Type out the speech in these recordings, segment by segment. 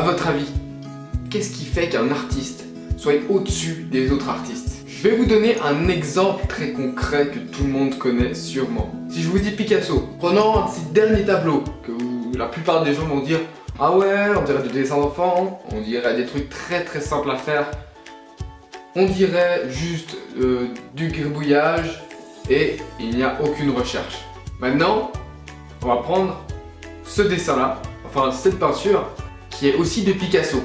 À votre avis, qu'est-ce qui fait qu'un artiste soit au-dessus des autres artistes? Je vais vous donner un exemple très concret que tout le monde connaît sûrement. Si je vous dis Picasso, prenons un de ses derniers tableaux, que la plupart des gens vont dire « Ah ouais, on dirait du dessin d'enfant, on dirait des trucs très très simples à faire, on dirait juste du gribouillage et il n'y a aucune recherche. » Maintenant, on va prendre ce dessin-là, enfin cette peinture, qui est aussi de Picasso.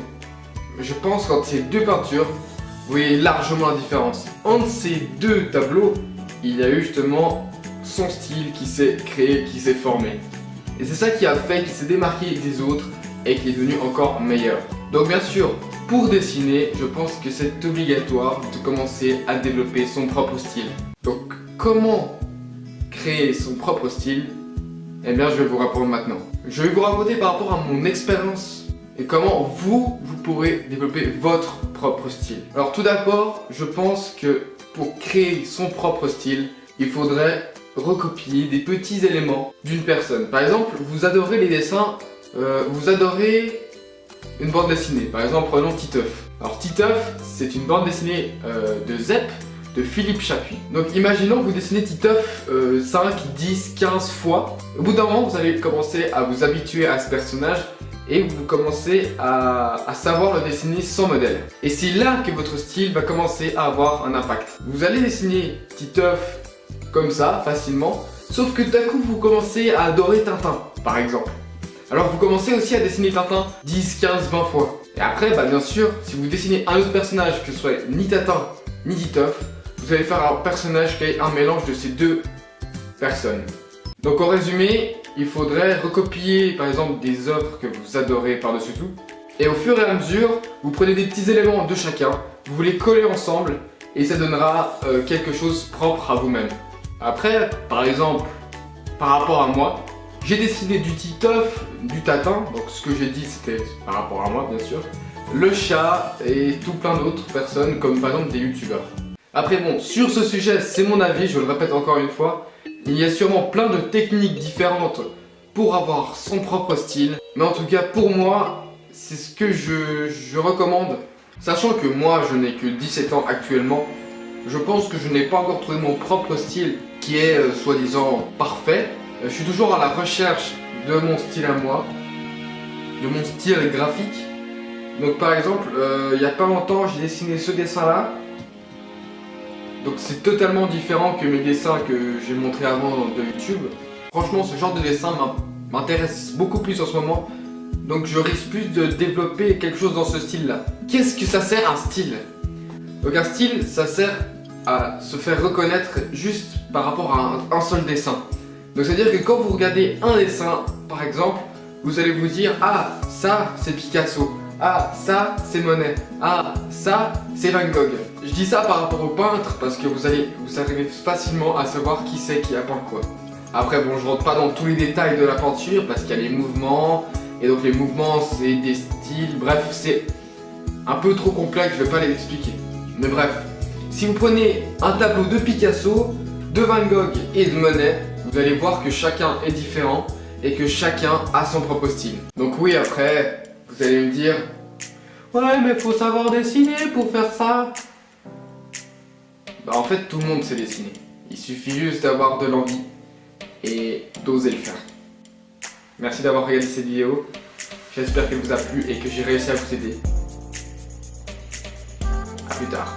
Je pense qu'entre ces deux peintures, vous voyez largement la différence. Entre ces deux tableaux, il y a eu justement son style qui s'est créé, qui s'est formé. Et c'est ça qui a fait qu'il s'est démarqué des autres et qu'il est devenu encore meilleur. Donc bien sûr, pour dessiner, je pense que c'est obligatoire de commencer à développer son propre style. Donc comment créer son propre style? Eh bien, je vais vous répondre maintenant. Je vais vous raconter par rapport à mon expérience et comment vous pourrez développer votre propre style. Alors tout d'abord, je pense que pour créer son propre style, il faudrait recopier des petits éléments d'une personne. Par exemple, vous adorez les dessins, vous adorez une bande dessinée. Par exemple, prenons Titeuf. Alors Titeuf, c'est une bande dessinée de Zep, de Philippe Chapuis. Donc imaginons que vous dessinez Titeuf 5, 10, 15 fois. Au bout d'un moment, vous allez commencer à vous habituer à ce personnage et vous commencez à savoir le dessiner sans modèle. Et c'est là que votre style va commencer à avoir un impact. Vous allez dessiner Titeuf comme ça, facilement, sauf que d'un coup, vous commencez à adorer Tintin, par exemple. Alors vous commencez aussi à dessiner Tintin 10, 15, 20 fois. Et après, bien sûr, si vous dessinez un autre personnage, que ce soit ni Tintin, ni Titeuf, vous allez faire un personnage qui est un mélange de ces deux personnes. Donc en résumé, il faudrait recopier par exemple des œuvres que vous adorez par-dessus tout. Et au fur et à mesure, vous prenez des petits éléments de chacun, vous les collez ensemble et ça donnera quelque chose propre à vous-même. Après, par exemple, par rapport à moi, j'ai dessiné du Titeuf, du Tatin, donc ce que j'ai dit c'était par rapport à moi bien sûr, le chat et tout plein d'autres personnes comme par exemple des youtubeurs. Après bon, sur ce sujet, c'est mon avis, je le répète encore une fois, il y a sûrement plein de techniques différentes pour avoir son propre style, mais en tout cas pour moi, c'est ce que je recommande. Sachant que moi je n'ai que 17 ans actuellement, je pense que je n'ai pas encore trouvé mon propre style qui est soi-disant parfait. Je suis toujours à la recherche de mon style à moi, de mon style graphique. Donc par exemple, il n'y a pas longtemps j'ai dessiné ce dessin là. Donc c'est totalement différent que mes dessins que j'ai montrés avant de YouTube. Franchement ce genre de dessin m'intéresse beaucoup plus en ce moment. Donc je risque plus de développer quelque chose dans ce style là. Qu'est-ce que ça sert un style? Donc un style ça sert à se faire reconnaître juste par rapport à un seul dessin. Donc c'est à dire que quand vous regardez un dessin par exemple, vous allez vous dire ah ça c'est Picasso. Ah, ça, c'est Monet. Ah, ça, c'est Van Gogh. Je dis ça par rapport au peintre parce que vous arrivez facilement à savoir qui c'est qui a peint quoi. Après, bon, je rentre pas dans tous les détails de la peinture parce qu'il y a les mouvements. Et donc les mouvements, c'est des styles. Bref, c'est un peu trop complexe, je vais pas les expliquer. Mais bref, si vous prenez un tableau de Picasso, de Van Gogh et de Monet, vous allez voir que chacun est différent et que chacun a son propre style. Donc oui, après... Vous allez me dire, ouais mais faut savoir dessiner pour faire ça. En fait tout le monde sait dessiner. Il suffit juste d'avoir de l'envie et d'oser le faire. Merci d'avoir regardé cette vidéo. J'espère qu'elle vous a plu et que j'ai réussi à vous aider. A plus tard.